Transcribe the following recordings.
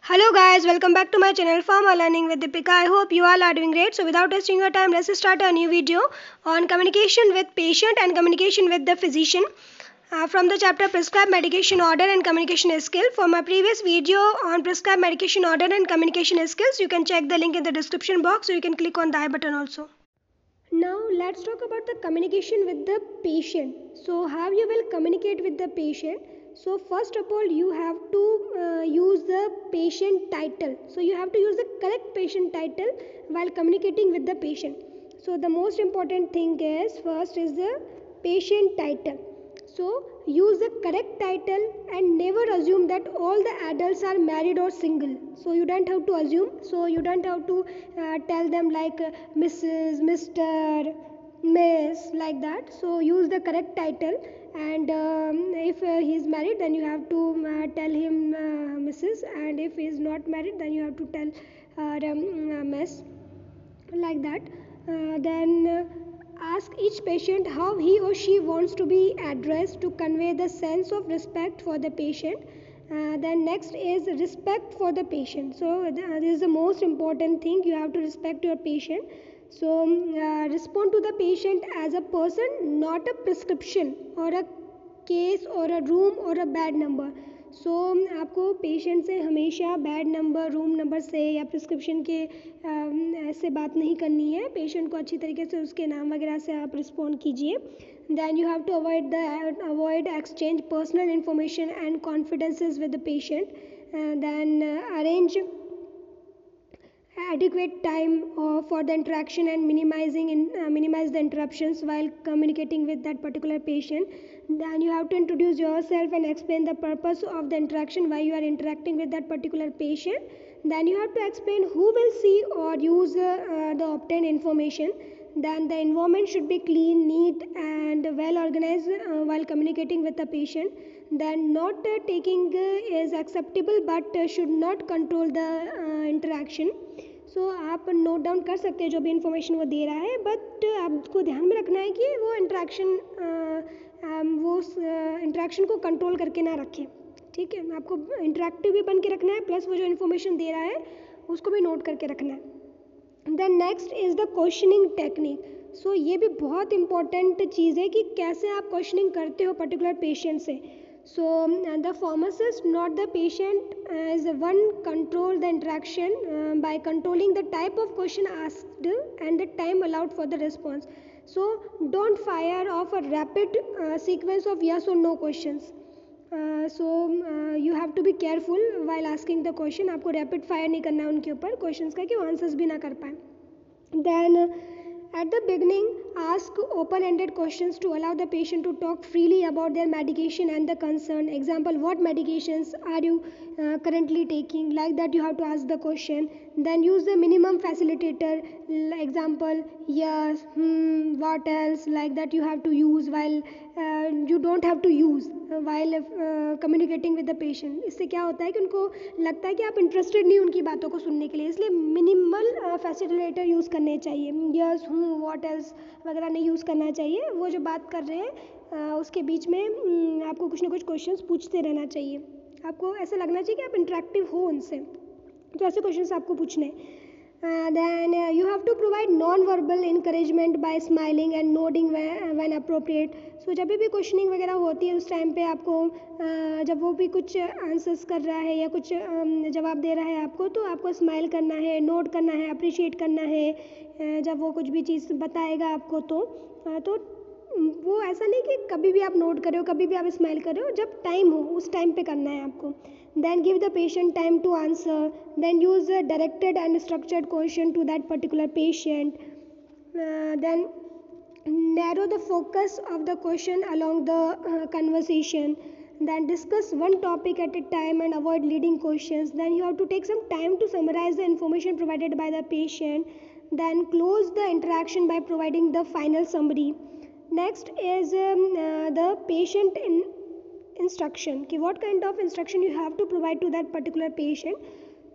Hello guys, welcome back to my channel Pharma Learning with Deepika. I hope you all are doing great. So without wasting your time, let's start a new video on communication with patient and communication with the physician from the chapter prescribed medication order and communication skill. For my previous video on prescribed medication order and communication skills, you can check the link in the description box, or you can click on the I button also. Now let's talk about the communication with the patient. So how you will communicate with the patient? So first of all, you have to use the patient title. So you have to use the correct patient title while communicating with the patient. So the most important thing is first is the patient title. So use the correct title and never assume that all the adults are married or single. So you don't have to assume. So you don't have to tell them like Mrs., Mr., Miss, like that. So use the correct title, and if he is married, then you have to tell him Mrs., and if he is not married, then you have to tell Miss, like that. Then ask each patient how he or she wants to be addressed to convey the sense of respect for the patient. Then next is respect for the patient. So this is the most important thing. You have to respect your patient. So respond to the patient as a person, not a prescription or a case or a room or a bed number. सो आपको patient से हमेशा bed number, room number से या prescription के ऐसे बात नहीं करनी है. पेशेंट को अच्छी तरीके से उसके नाम वगैरह से आप रिस्पॉन्ड कीजिए. Then you have to avoid exchange personal information and confidences with the patient. Then arrange adequate time for the interaction and minimize the interruptions while communicating with that particular patient. Then you have to introduce yourself and explain the purpose of the interaction, why you are interacting with that particular patient. Then you have to explain who will see or use the obtained information. Then the environment should be clean, neat and well organized while communicating with the patient. Then not taking is acceptable but should not control the interaction. सो आप note down कर सकते हैं जो भी information वो दे रहा है, but आपको ध्यान में रखना है कि वो इंट्रैक्शन को कंट्रोल करके ना रखें. ठीक है, आपको इंटरेक्टिव भी बन के रखना है, प्लस वो जो इन्फॉर्मेशन दे रहा है उसको भी नोट करके रखना है. Then next is the questioning technique. So ये भी बहुत इंपॉर्टेंट चीज़ है कि कैसे आप क्वेश्चनिंग करते हो पर्टिकुलर पेशेंट से. So the pharmacist, not the patient, is one control the interaction by controlling the type of question asked and the time allowed for the response. So don't fire off a rapid sequence of yes or no questions. You have to be careful while asking the question. आपको rapid fire नहीं करना है उनके ऊपर questions का कि वो answers भी ना कर पाए. Then at the beginning, ask open-ended questions to allow the patient to talk freely about their medication and the concern. Example, what medications are you currently taking? Like that you have to ask the question. Then use the minimum facilitator. Example, yes, what else? Like that you have to use while you don't have to use while communicating with the patient. इससे क्या होता है कि उनको लगता है कि आप इंटरेस्टेड नहीं उनकी बातों को सुनने के लिए, इसलिए मिनिमल फैसिलिटेटर यूज़ करने चाहिए. यस, व्हाट एल्स वगैरह नहीं यूज़ करना चाहिए. वो जो बात कर रहे हैं उसके बीच में आपको कुछ ना कुछ क्वेश्चंस पूछते रहना चाहिए. आपको ऐसा लगना चाहिए कि आप इंटरेक्टिव हो उनसे, तो ऐसे क्वेश्चंस आपको पूछने. Then you have to provide non-verbal encouragement by smiling and nodding when appropriate. So जब भी क्वेश्चनिंग वगैरह होती है उस टाइम पे आपको जब वो भी कुछ आंसर्स कर रहा है या कुछ जवाब दे रहा है आपको, तो आपको स्माइल करना है, नोट करना है, अप्रिशिएट करना है. जब वो कुछ भी चीज़ बताएगा आपको तो वो ऐसा नहीं कि कभी भी आप नोट कर रहे हो, कभी भी आप स्माइल कर रहे हो. जब टाइम हो उस टाइम पे करना है आपको. Then give the patient time to answer. Then use a directed and structured question to that particular patient. Then narrow the focus of the question along the conversation. Then discuss one topic at a time and avoid leading questions. Then you have to take some time to summarize the information provided by the patient. Then close the interaction by providing the final summary. Next is the patient instruction. What kind of instruction you have to provide to that particular patient.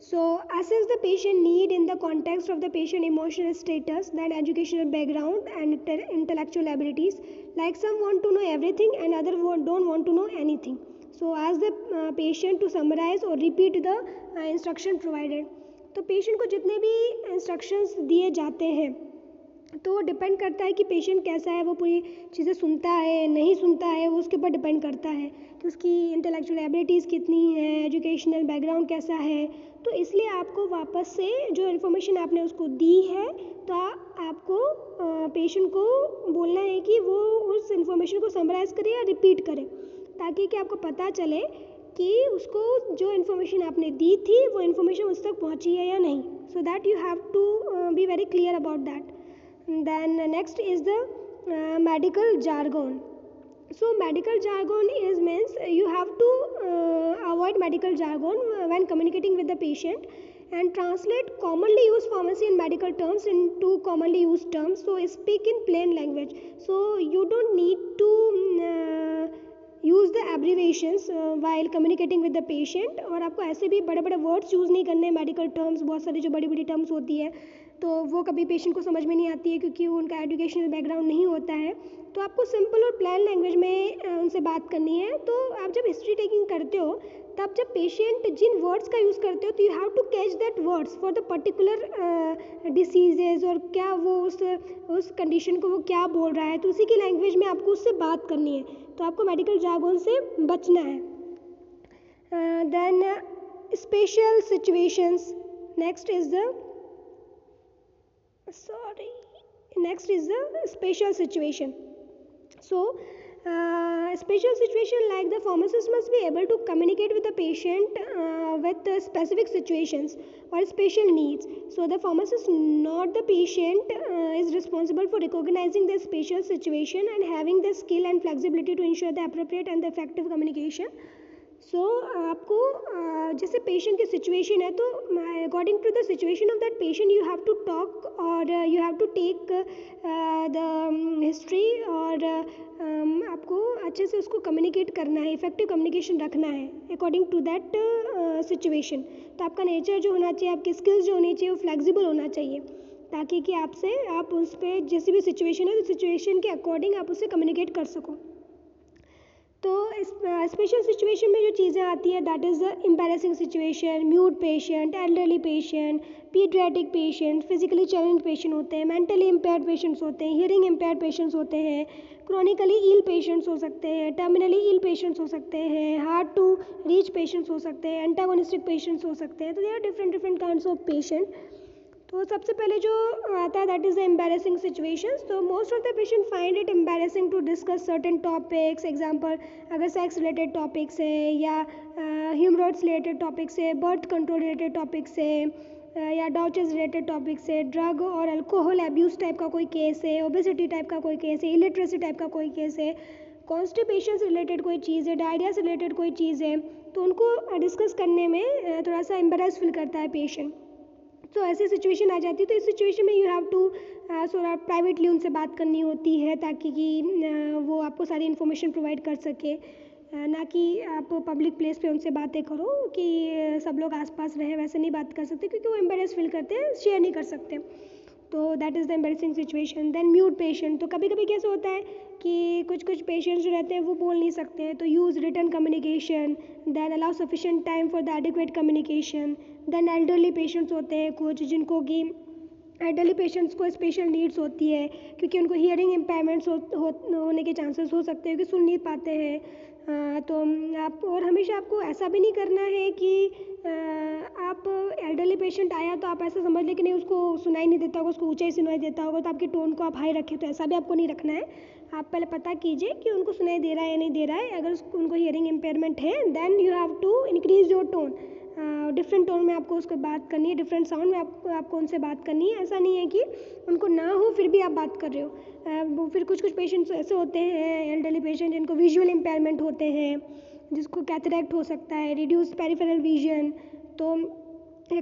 So assess the patient need in the context of the patient emotional status, then educational background and intellectual abilities. Like some want to know everything and other don't want to know anything. So ask the patient to summarize or repeat the instruction provided. तो patient को जितने भी instructions दिए जाते हैं तो depend करता है कि पेशेंट कैसा है, वो पूरी चीज़ें सुनता है नहीं सुनता है, वो उसके ऊपर डिपेंड करता है कि उसकी इंटेलेक्चुअल एबिलिटीज़ कितनी है, एजुकेशनल बैकग्राउंड कैसा है. तो इसलिए आपको वापस से जो इन्फॉर्मेशन आपने उसको दी है तो आपको पेशेंट को बोलना है कि वो उस इन्फॉर्मेशन को समराइज़ करे या रिपीट करे, ताकि कि आपको पता चले कि उसको जो इन्फॉर्मेशन आपने दी थी वो इन्फॉर्मेशन उस तक पहुंची है या नहीं. So that you have to be very clear about that. Then next is the medical jargon. So medical jargon means you have to avoid medical jargon when communicating with the patient and translate commonly used pharmacy and medical terms into commonly used terms. So speak in plain language. So you don't need to use the abbreviations while communicating with the patient. और आपको ऐसे भी बड़े बड़े words use नहीं करने. Medical terms बहुत सारी जो बड़ी बड़ी टर्म्स होती है तो वो कभी पेशेंट को समझ में नहीं आती है क्योंकि उनका एजुकेशनल बैकग्राउंड नहीं होता है. तो आपको सिंपल और प्लेन लैंग्वेज में उनसे बात करनी है. तो आप जब हिस्ट्री टेकिंग करते हो तब जब पेशेंट जिन वर्ड्स का यूज़ करते हो तो you have to catch that words for the particular diseases और क्या वो उस कंडीशन को वो क्या बोल रहा है, तो उसी की लैंग्वेज में आपको उससे बात करनी है. तो आपको मेडिकल जार्गन से बचना है. Then special situations. Next is the special situation. So special situation like the pharmacist must be able to communicate with the patient with specific situations or special needs. So the pharmacist, not the patient, is responsible for recognizing the special situation and having the skill and flexibility to ensure the appropriate and the effective communication. So आपको जैसे patient की situation है तो according to the situation of that patient you have to talk और you have to take the history और आपको अच्छे से उसको कम्युनिकेट करना है, इफेक्टिव कम्युनिकेशन रखना है अकॉर्डिंग टू दैट सिचुएशन. तो आपका नेचर जो होना चाहिए, आपकी स्किल्स जो होनी चाहिए वो फ्लेक्सिबल होना चाहिए ताकि कि आप उस पर जैसी भी सिचुएशन है तो सिचुएशन के अकॉर्डिंग आप उससे कम्युनिकेट कर सको. तो स्पेशल सिचुएशन में जो चीज़ें आती है that is the embarrassing situation, mute patient, elderly patient, paediatric patient, physically challenge patient होते हैं, मेंटली इम्पेयर्ड पेशेंट्स होते हैं, हियरिंग इम्पेयर्ड पेशेंट्स होते हैं, क्रॉनिकली इल पेशेंट्स हो सकते हैं, टर्मिनली इल पेशेंट्स हो सकते हैं, हार्ड टू रीच पेशेंट्स हो सकते हैं, एंटागोनिस्टिक पेशेंट्स हो सकते हैं. तो they are different kinds of patient. तो सबसे पहले जो आता है that is the embarrassing situations. तो most of the patient find it embarrassing to discuss certain topics. Example अगर सेक्स रिलेटेड टॉपिक्स है या ह्यूमरॉइड्स रिलेटेड टॉपिक्स है, बर्थ कंट्रोल रिलेटेड टॉपिक्स है या डॉचेस रिलेटेड टॉपिक्स है, ड्रग और alcohol abuse type का कोई केस है, ओबेसिटी टाइप का कोई केस है, इलिटरेसी टाइप का कोई केस है, कॉन्स्टिपेशन से रिलेटेड कोई चीज़ है, डायरिया से रिलेटेड कोई चीज़ है, तो उनको डिस्कस करने में थोड़ा सा एम्बैरेस फील करता है पेशेंट. तो ऐसी सिचुएशन आ जाती है. तो इस सिचुएशन में यू हैव टू थोड़ा प्राइवेटली उनसे बात करनी होती है ताकि कि वो आपको सारी इन्फॉर्मेशन प्रोवाइड कर सके, ना कि आप पब्लिक प्लेस पे उनसे बातें करो कि सब लोग आसपास रहे, वैसे नहीं बात कर सकते क्योंकि वो एम्बैरेस फील करते हैं, शेयर नहीं कर सकते. तो that is the embarrassing situation. Then mute patient. तो कभी कभी कैसे होता है कि कुछ पेशेंट्स जो रहते हैं वो बोल नहीं सकते हैं, तो use written communication. Then allow sufficient time for the adequate communication. Then elderly patients होते हैं कुछ जिनको कि एल्डरली पेशेंट्स को स्पेशल नीड्स होती है क्योंकि उनको हियरिंग इम्पेयरमेंट्स होने के चांसेस हो सकते हैं कि सुन नहीं पाते हैं. तो आप और हमेशा आपको ऐसा भी नहीं करना है कि आप एल्डरली पेशेंट आया तो आप ऐसा समझ लें कि नहीं उसको सुनाई नहीं देता होगा, उसको ऊंचा ही सुनाई देता होगा तो आपकी टोन को आप हाई रखें. तो ऐसा भी आपको नहीं रखना है. आप पहले पता कीजिए कि उनको सुनाई दे रहा है या नहीं दे रहा है. अगर उनको हियरिंग इम्पेयरमेंट है then you have to increase your tone. Different tone में आपको उसको बात करनी है, डिफरेंट साउंड में आपको उनसे बात करनी है. ऐसा नहीं है कि उनको ना हो फिर भी आप बात कर रहे हो. फिर कुछ पेशेंट्स ऐसे होते हैं एल्डरली पेशेंट जिनको विजुअल इम्पेयरमेंट होते हैं, जिसको कैटरैक्ट हो सकता है, रिड्यूस पेरिफेरल विजन, तो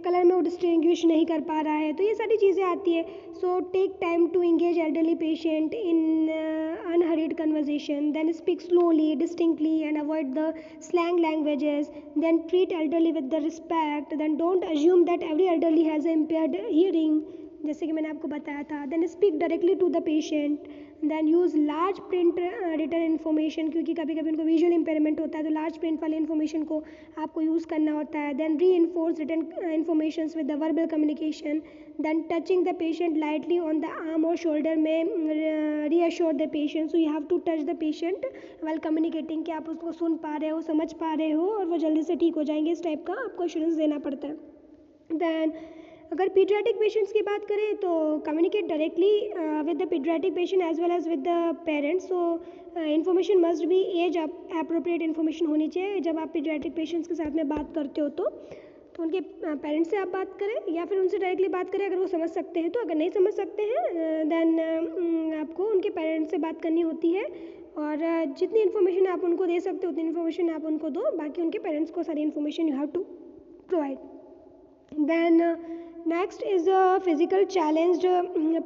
कलर में वो डिस्टिंग्विश नहीं कर पा रहा है. तो ये सारी चीज़ें आती है. So take time to engage elderly patient in unhurried conversation. Then speak slowly, distinctly and avoid the slang languages. Then treat elderly with the respect. Then don't assume that every elderly has impaired hearing. जैसे कि मैंने आपको बताया था. Then speak directly to the patient. Then use large print written information, क्योंकि कभी कभी उनको विजुअल इम्पेयरमेंट होता है तो लार्ज प्रिंट वाले इन्फॉर्मेशन को आपको यूज़ करना होता है. Then reinforce written information with the verbal communication. Then touching the patient lightly on the arm और शोल्डर में reassure the patient. So you have to touch the patient well communicating कि आप उसको सुन पा रहे हो, समझ पा रहे हो और वो जल्दी से ठीक हो जाएंगे. इस टाइप का आपको एश्योरेंस देना पड़ता है. देन अगर पीडियाट्रिक पेशेंट्स की बात करें तो communicate directly with the paediatric patient as well as with the parents. So information must be as appropriate information होनी चाहिए. जब आप पीडियाट्रिक पेशेंट्स के साथ में बात करते हो तो उनके पेरेंट्स से आप बात करें या फिर उनसे डायरेक्टली बात करें अगर वो समझ सकते हैं तो. अगर नहीं समझ सकते हैं देन आपको उनके पेरेंट्स से बात करनी होती है और जितनी इन्फॉर्मेशन आप उनको दे सकते हो उतनी इन्फॉर्मेशन आप उनको दो. बाकी उनके पेरेंट्स को सारी information you have to provide. Then next is a physical challenged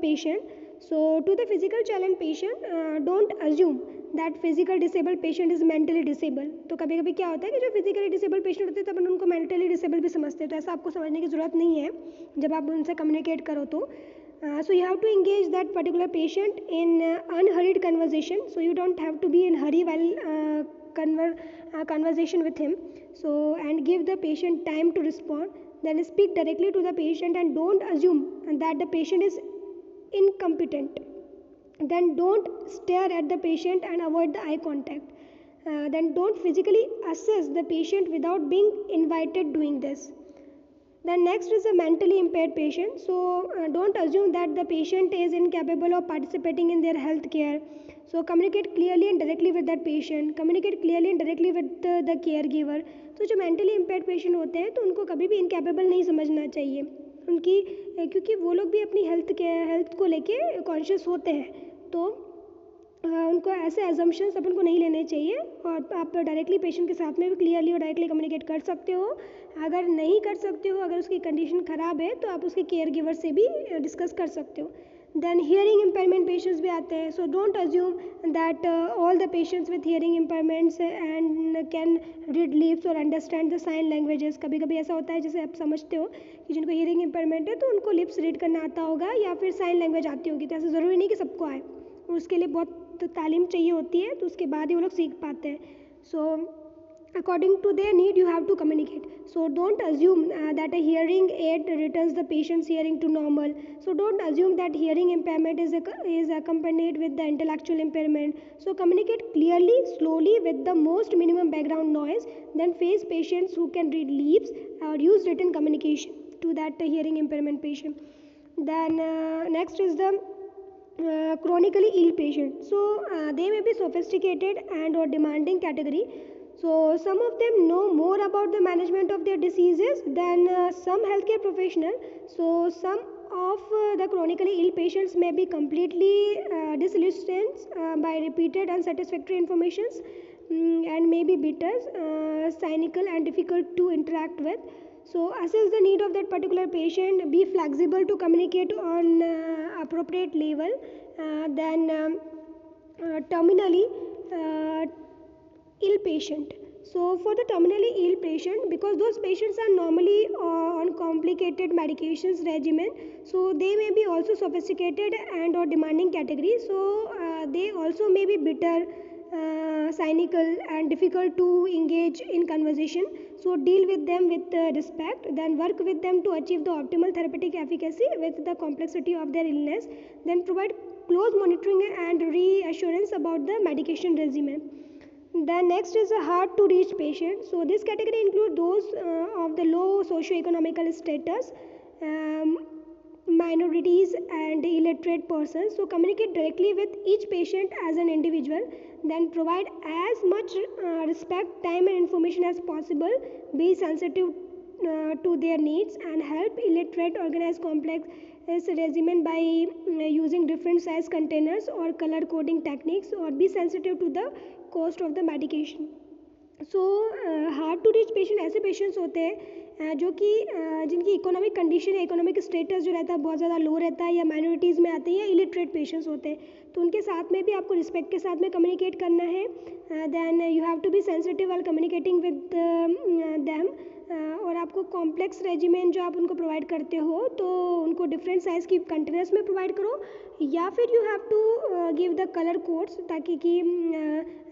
patient. So to the physical challenged patient, don't assume that physical disabled patient is mentally disabled. तो कभी कभी क्या होता है कि जो physically disabled patient होते हैं तब उनको mentally disabled भी समझते हैं. तो ऐसा आपको समझने की ज़रूरत नहीं है जब आप उनसे communicate करो तो. So you have to engage that particular patient in unhurried conversation. So you don't have to be in hurry while conversation with him. So and give the patient time to respond. Then speak directly to the patient and don't assume that the patient is incompetent. Then don't stare at the patient and avoid the eye contact. Then don't physically assess the patient without being invited doing this. Then next is a mentally impaired patient. So don't assume that the patient is incapable of participating in their health care. So communicate clearly and directly with that patient. Communicate clearly and directly with the caregiver. तो जो mentally impaired patient होते हैं तो उनको कभी भी incapable नहीं समझना चाहिए उनकी, क्योंकि वो लोग भी अपनी हेल्थ को लेके कॉन्शियस होते हैं. तो उनको ऐसे एजम्पशंस अपन को नहीं लेने चाहिए और आप डायरेक्टली पेशेंट के साथ में भी क्लियरली और डायरेक्टली कम्युनिकेट कर सकते हो. अगर नहीं कर सकते हो, अगर उसकी कंडीशन ख़राब है तो आप उसके केयर गिवर से भी डिस्कस कर सकते हो. देन हियरिंग इम्पेयरमेंट पेशेंट्स भी आते हैं. So don't assume that all the patients with hearing impairments and can read lips और अंडरस्टैंड द साइन लैंग्वेजेस. कभी कभी ऐसा होता है जैसे आप समझते हो कि जिनको हियरिंग इम्पेयरमेंट है तो उनको लिप्स रीड करना आता होगा या फिर साइन लैंग्वेज आती होगी. तो ऐसा ज़रूरी नहीं कि सबको आए, उसके लिए बहुत तालीम चाहिए होती है तो उसके बाद ही वो लोग सीख पाते हैं. सो according to their need you have to communicate. So don't assume that a hearing aid returns the patient's hearing to normal. So don't assume that hearing impairment is accompanied with the intellectual impairment. So communicate clearly, slowly with the most minimum background noise. Then face patients who can read lips or use written communication to that hearing impairment patient. Then next is the chronically ill patient. So they may be sophisticated and or demanding category. So some of them know more about the management of their diseases than some healthcare professional. So some of the chronically ill patients may be completely disillusioned by repeated unsatisfactory informations and may be bitter, cynical and difficult to interact with. So assess the need of that particular patient, be flexible to communicate on appropriate level. Then terminally ill patient. So for the terminally ill patient, because those patients are normally on complicated medications regimen, so they may be also sophisticated and or demanding category. So they also may be bitter, cynical and difficult to engage in conversation. So deal with them with respect, then work with them to achieve the optimal therapeutic efficacy with the complexity of their illness. Then provide close monitoring and reassurance about the medication regimen. The next is a hard to reach patient. So this category includes those of the low socio-economical status, minorities and illiterate persons. So communicate directly with each patient as an individual. Then provide as much respect, time and information as possible. Be sensitive to their needs and help illiterate organize complex regimen by using different size containers or color coding techniques, or be sensitive to the cost of the medication. So hard to reach patient ऐसे patients होते हैं जो कि जिनकी economic condition या economic status जो रहता है बहुत ज़्यादा लो रहता है, या माइनॉरिटीज़ में आते हैं या इलिटरेट पेशेंट्स होते हैं. तो उनके साथ में भी आपको रिस्पेक्ट के साथ में कम्युनिकेट करना है. Then you have to be sensitive while communicating with them. और आपको कॉम्प्लेक्स रेजिमेन जो आप उनको प्रोवाइड करते हो तो उनको डिफरेंट साइज़ की कंटेनर्स में प्रोवाइड करो, या फिर you have to give the colour codes ताकि कि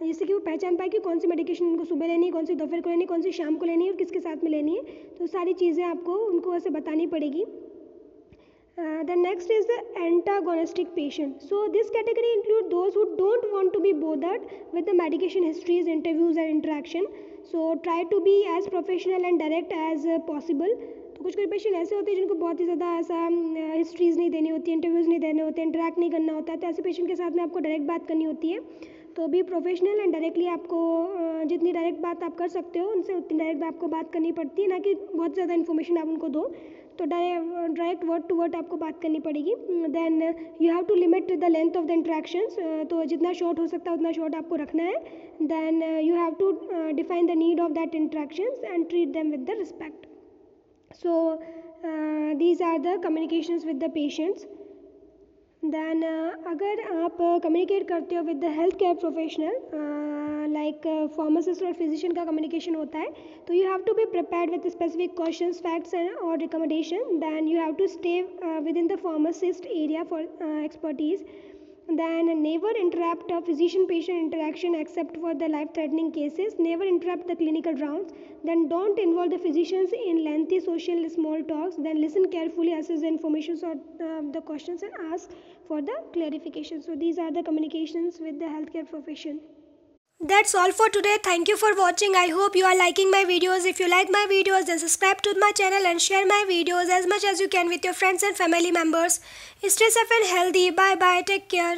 जिससे कि वो पहचान पाए कि कौन सी मेडिकेशन उनको सुबह लेनी है, कौन सी दोपहर को लेनी है, कौन सी शाम को लेनी है और किसके साथ में लेनी है। तो सारी चीज़ें आपको उनको ऐसे बतानी पड़ेगी। The next is the antagonistic patient. So this category include those who don't want to be bothered with the medication histories, interviews and interaction. So try to be as professional and direct as possible. तो कुछ patient ऐसे होते हैं जिनको बहुत ही ज़्यादा ऐसा histories नहीं देनी होती, इंटरव्यूज़ नहीं देने होते, इंटरेक्ट नहीं करना होता है, तो ऐसे पेशेंट के साथ में आपको डायरेक्ट बात करनी होती है। तो भी प्रोफेशनल एंड डायरेक्टली आपको जितनी डायरेक्ट बात आप कर सकते हो उनसे उतनी डायरेक्ट आपको बात करनी पड़ती है, ना कि बहुत ज़्यादा इन्फॉर्मेशन आप उनको दो। तो डायरेक्ट वर्ड टू वर्ड आपको बात करनी पड़ेगी। Then you have to limit the length of the interactions, तो जितना शॉर्ट हो सकता है उतना शॉर्ट आपको रखना है। Then you have to define the need of that interactions and treat them with the respect. So these are the communications with the patients. Then अगर आप कम्युनिकेट करते हो with the health care professional like pharmacist और physician का communication होता है, तो you have to be prepared with specific questions, facts and और recommendation. Then you have to stay within the pharmacist area for expertise. Then never interrupt a physician-patient interaction except for the life-threatening cases. Never interrupt the clinical rounds. Then don't involve the physicians in lengthy social small talks. Then listen carefully, assess the information or the questions and ask for the clarification. So these are the communications with the healthcare profession. That's all for today. Thank you for watching. I hope you are liking my videos. If you like my videos, then subscribe to my channel and share my videos as much as you can with your friends and family members. Stay safe and healthy. Bye bye. Take care.